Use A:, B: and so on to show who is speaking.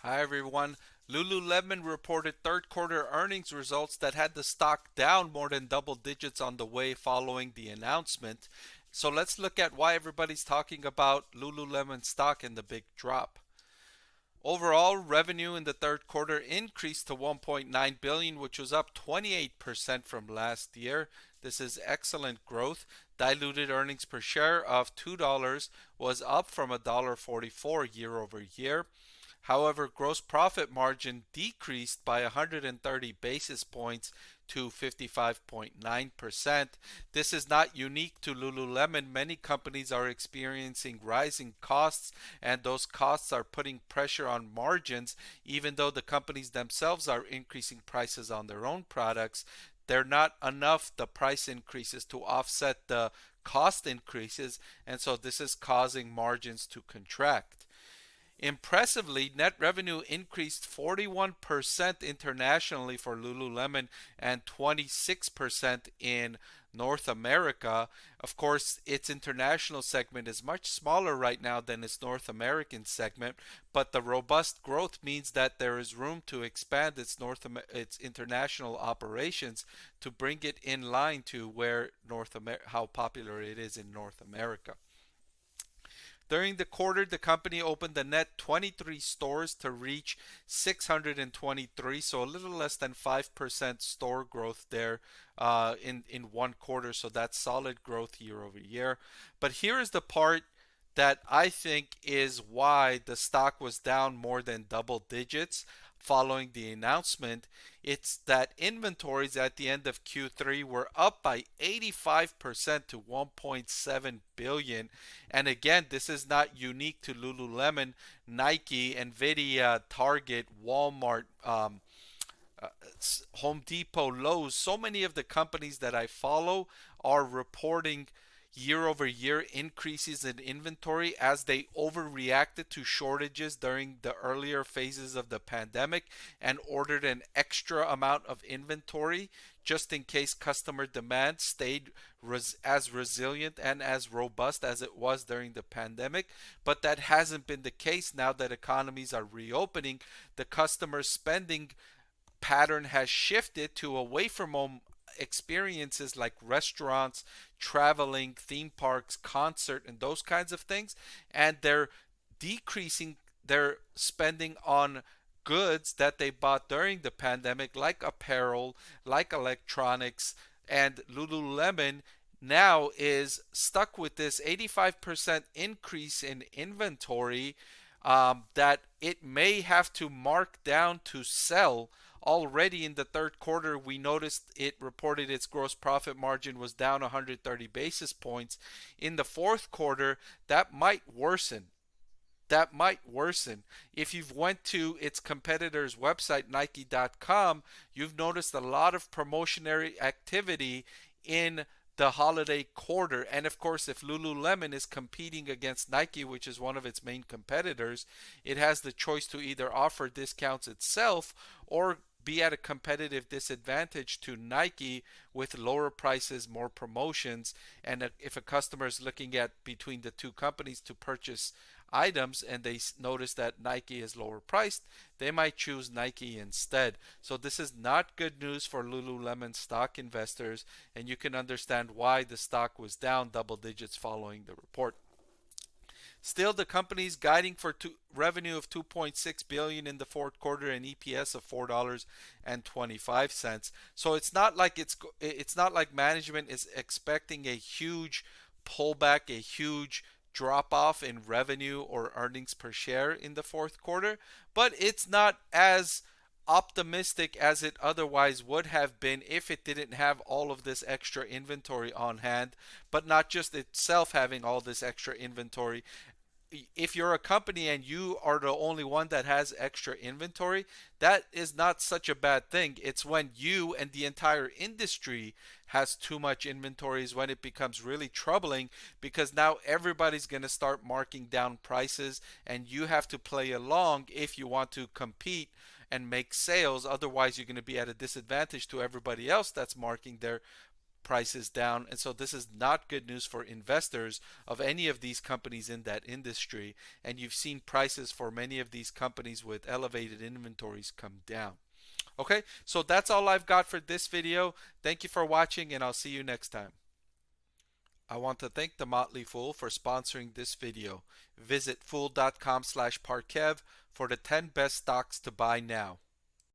A: Hi everyone. Lululemon reported third quarter earnings results that had the stock down more than double digits on the way following the announcement. So let's look at why everybody's talking about Lululemon stock and the big drop. Overall revenue in the third quarter increased to 1.9 billion, which was up 28% from last year. This is excellent growth. Diluted earnings per share of $2 was up from $1.44 year over year. However, gross profit margin decreased by 130 basis points to 55.9%. This is not unique to Lululemon. Many companies are experiencing rising costs, and those costs are putting pressure on margins, even though the companies themselves are increasing prices on their own products. They're not enough, the price increases, to offset the cost increases, and so this is causing margins to contract. Impressively, net revenue increased 41% internationally for Lululemon and 26% in North America. Of course, its international segment is much smaller right now than its North American segment, but the robust growth means that there is room to expand its international operations to bring it in line to where how popular it is in North America. During the quarter, the company opened a net 23 stores to reach 623, so a little less than 5% store growth there in one quarter. So that's solid growth year over year. But here is the part that I think is why the stock was down more than double digits following the announcement. It's that inventories at the end of Q3 were up by 85% to 1.7 billion. And again, this is not unique to Lululemon. Nike, Nvidia, Target, Walmart, uh, Home Depot, Lowe's, so many of the companies that I follow are reporting year over year increases in inventory as they overreacted to shortages during the earlier phases of the pandemic and ordered an extra amount of inventory just in case customer demand stayed as resilient and as robust as it was during the pandemic. But that hasn't been the case now that economies are reopening. The customer spending pattern has shifted to away from home experiences like restaurants, traveling, theme parks, concert, and those kinds of things. And they're decreasing their spending on goods that they bought during the pandemic, like apparel, like electronics. And Lululemon now is stuck with this 85% increase in inventory that it may have to mark down to sell. Already in the third quarter, we noticed it reported its gross profit margin was down 130 basis points. In the fourth quarter, that might worsen. If you've went to its competitor's website, Nike.com, you've noticed a lot of promotionary activity in the holiday quarter. And of course, if Lululemon is competing against Nike, which is one of its main competitors, it has the choice to either offer discounts itself or be at a competitive disadvantage to Nike with lower prices, more promotions. And if a customer is looking at between the two companies to purchase items and they notice that Nike is lower priced, they might choose Nike instead. So this is not good news for Lululemon stock investors, and you can understand why the stock was down double digits following the report. Still, the company's guiding for revenue of 2.6 billion in the fourth quarter and EPS of $4.25. So it's not like management is expecting a huge pullback, a huge drop off in revenue or earnings per share in the fourth quarter, but it's not as optimistic as it otherwise would have been if it didn't have all of this extra inventory on hand, but not just itself having all this extra inventory. If you're a company and you are the only one that has extra inventory, that is not such a bad thing. It's when you and the entire industry has too much inventory is when it becomes really troubling, because now everybody's going to start marking down prices and you have to play along if you want to compete and make sales. Otherwise, you're going to be at a disadvantage to everybody else that's marking their prices down. And so this is not good news for investors of any of these companies in that industry. And you've seen prices for many of these companies with elevated inventories come down. Okay, so that's all I've got for this video. Thank you for watching, and I'll see you next time. I want to thank the Motley Fool for sponsoring this video. Visit fool.com/Parkev for the 10 best stocks to buy now.